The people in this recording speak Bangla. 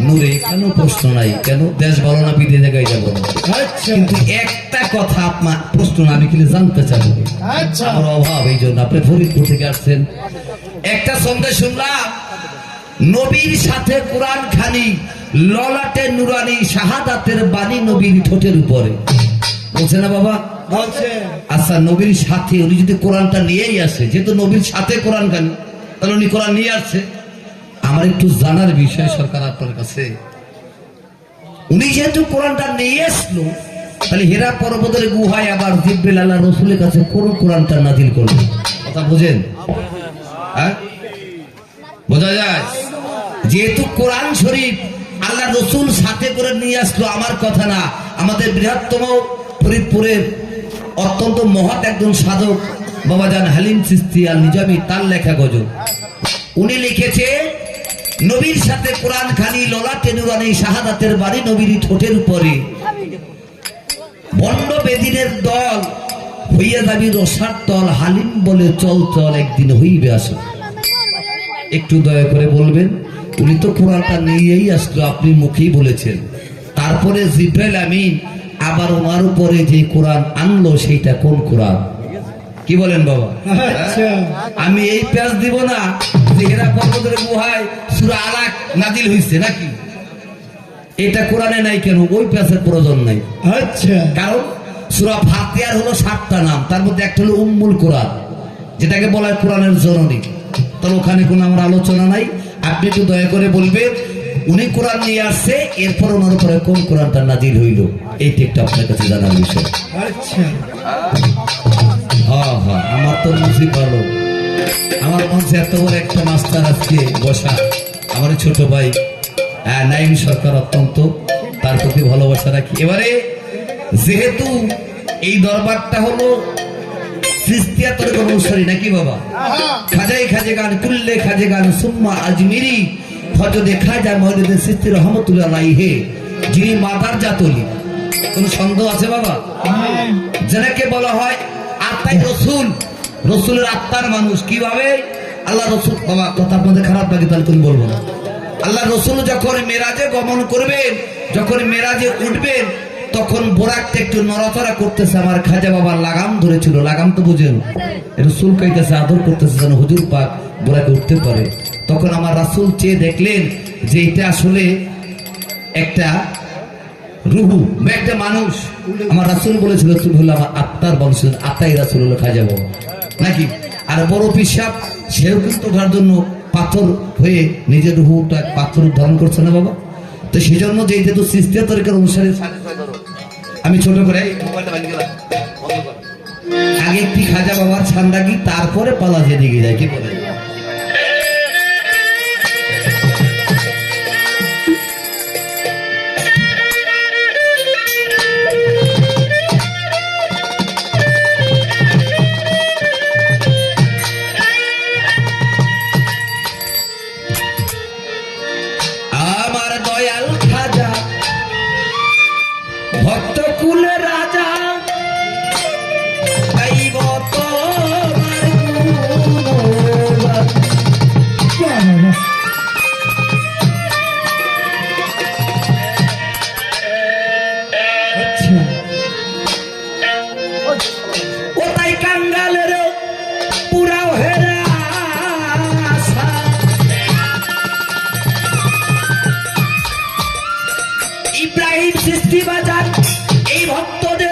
নূরে কেন প্রশ্ন নাই, কেন দেশ বলো না বিদেশ জায়গায় যাবো না। কিন্তু একটা কথা আপনার প্রশ্ন না, আমি কিন্তু জানতে চাবো, আমার অভাব এই জন্য আপনি ফরিদপুর থেকে আসছেন। একটা সন্দেহ শুনলাম নবীর সাথে কোরআন খানি ললাটে নুরানি শাহাদাতের বাণী নবীর ঠোঁটের উপরে বলছে না বাবা? আচ্ছা নবীর সাথে উনি যদি কোরআনটা নিয়েই আসে, যেহেতু নবীর সাথে কোরআন খানি, তাহলে উনি কোরআন নিয়ে আসছে। আমার একটু জানার বিষয় সরকার আপনার কাছে, উনি যেহেতু কোরআনটা নিয়ে আসলো, তাহলে হেরা পর্বতের গুহায় আবার জিবরিল আল্লাহ রসুলের কাছে কোন কোরআনটা নাজিল করলো? কথা বুঝেন? হ্যাঁ বোঝা যায়? যেহেতু কোরআন শরীফ আল্লাহ রসুল সাথে করে নিয়ে আসলো, আমার কথা না, আমাদের বৃহত্তম ফরিদপুরের অত্যন্ত মহৎ একজন সাধক বাবাজান হালিম চিশতি আল নিজামী, তার লেখা গজল, উনি লিখেছে নবীর সাথে কোরআন খানি ললাটে নুরানি শাহাদাতের বাণী নবীর ঠোঁটের উপরে, বন্ড বেদিনের দল হইয়া যাবি রসার তল, হালিম বলে চল চল একদিন হইবে আসো। একটু দয়া করে বলবেন, উনি তো কোরআনটা নিয়েই আসলো, আপনি মুখেই বলেছেন, তারপরে জিবরাইল আমিন আবার ওনার উপরে যে কোরআন আনলো সেইটা কোন কোরআন? কি বলেন বাবা? আমি এই পেঁয়াজ দিব না যে হেরা পর্বতের গুহায় সূরা আলাক নাজিল হইছে নাকি, এটা কোরআনে নাই, কেন ওই পেঁয়াজের প্রয়োজন নাই। আচ্ছা, কারণ সূরা ফাতিহার হলো 7টা নাম, তার মধ্যে একটা হলো উম্মুল কোরআন, যেটাকে বলা হয় কোরআনের জননী। তাহলে ওখানে কোনো আমার আলোচনা নাই। আপনি একটু দয়া করে বলবেন উনি কোরআন নিয়ে আসছে, এরপর ওনার উপরে কোন কোরআনটা নাজিল হইল, এইটা একটু আপনার কাছে জানার বিষয়। আচ্ছা হ্যাঁ হ্যাঁ, আমার তো বুঝি ভালো, আমার মঞ্চে এত বড় একটা মাস্টার আজকে বসা, আমার ছোট ভাই নাইম সরকার, অত্যন্ত তার প্রতি ভালোবাসা রাখি। এবারে যেহেতু এই দরবারটা হলো চিশতিয়া তরিকার অনুসারী নাকি বাবা, খাজাই খাজে গান কুল্লে খাজে গান সুম্মা আজমিরি ফজদে খাজা মওলানা চিশতি রহমাতুল্লাহ আলাইহি, যিনি মাদার জাতলি, কোন সন্দেহ আছে বাবা? যাকে বলা হয় আত্মাই রসুল, রসুলের আত্মার মানুষ। কিভাবে? আল্লাহ রসুল, বাবা কথা আপনাদের খারাপ লাগে তাহলে তুমি বলবো না, আল্লাহ রসুল যখন মেরাজে গমন করবেন, যখন মেরাজে উঠবেন, তখন বোরাকটা একটু নড়াচড়া করতেছে, আমার খাজা বাবার লাগাম ধরেছিল, লাগাম তো বুঝেন, একটু চুল কাইতেছে, আদর করতেছে যেন হুজুর পাক বোরাকে উঠতে পারে। তখন আমার রাসূল চেয়ে দেখলেন যে এটা আসলে একটা রুহু, একটা মানুষ। আমার রাসূল বলেছিল তুমি হলো আমার আত্মার বংশ, আত্মাই রাসূল হলো খাজা বাবা নাকি। আর বড় পিসাব সেও কিন্তু ওঠার জন্য পাথর হয়ে নিজের রুহুটা পাথর ধারণ করছে না বাবা। তো সেই জন্য যেহেতু চিশতিয়া তরিকার অনুসারে, আমি ছোট করে আগে একটি খাজা বাবার ছান্দাগি, তারপরে পালা যে দিকে যায়, কি বলে? আমার দয়াল খাজা ভক্ত কুলের রাজা, গাইব তোমার গুণগান। ও তাই কাঙ্গালের পুরাও হেরা ইব্রাহিম চিশতি বাজার এই ভক্তদের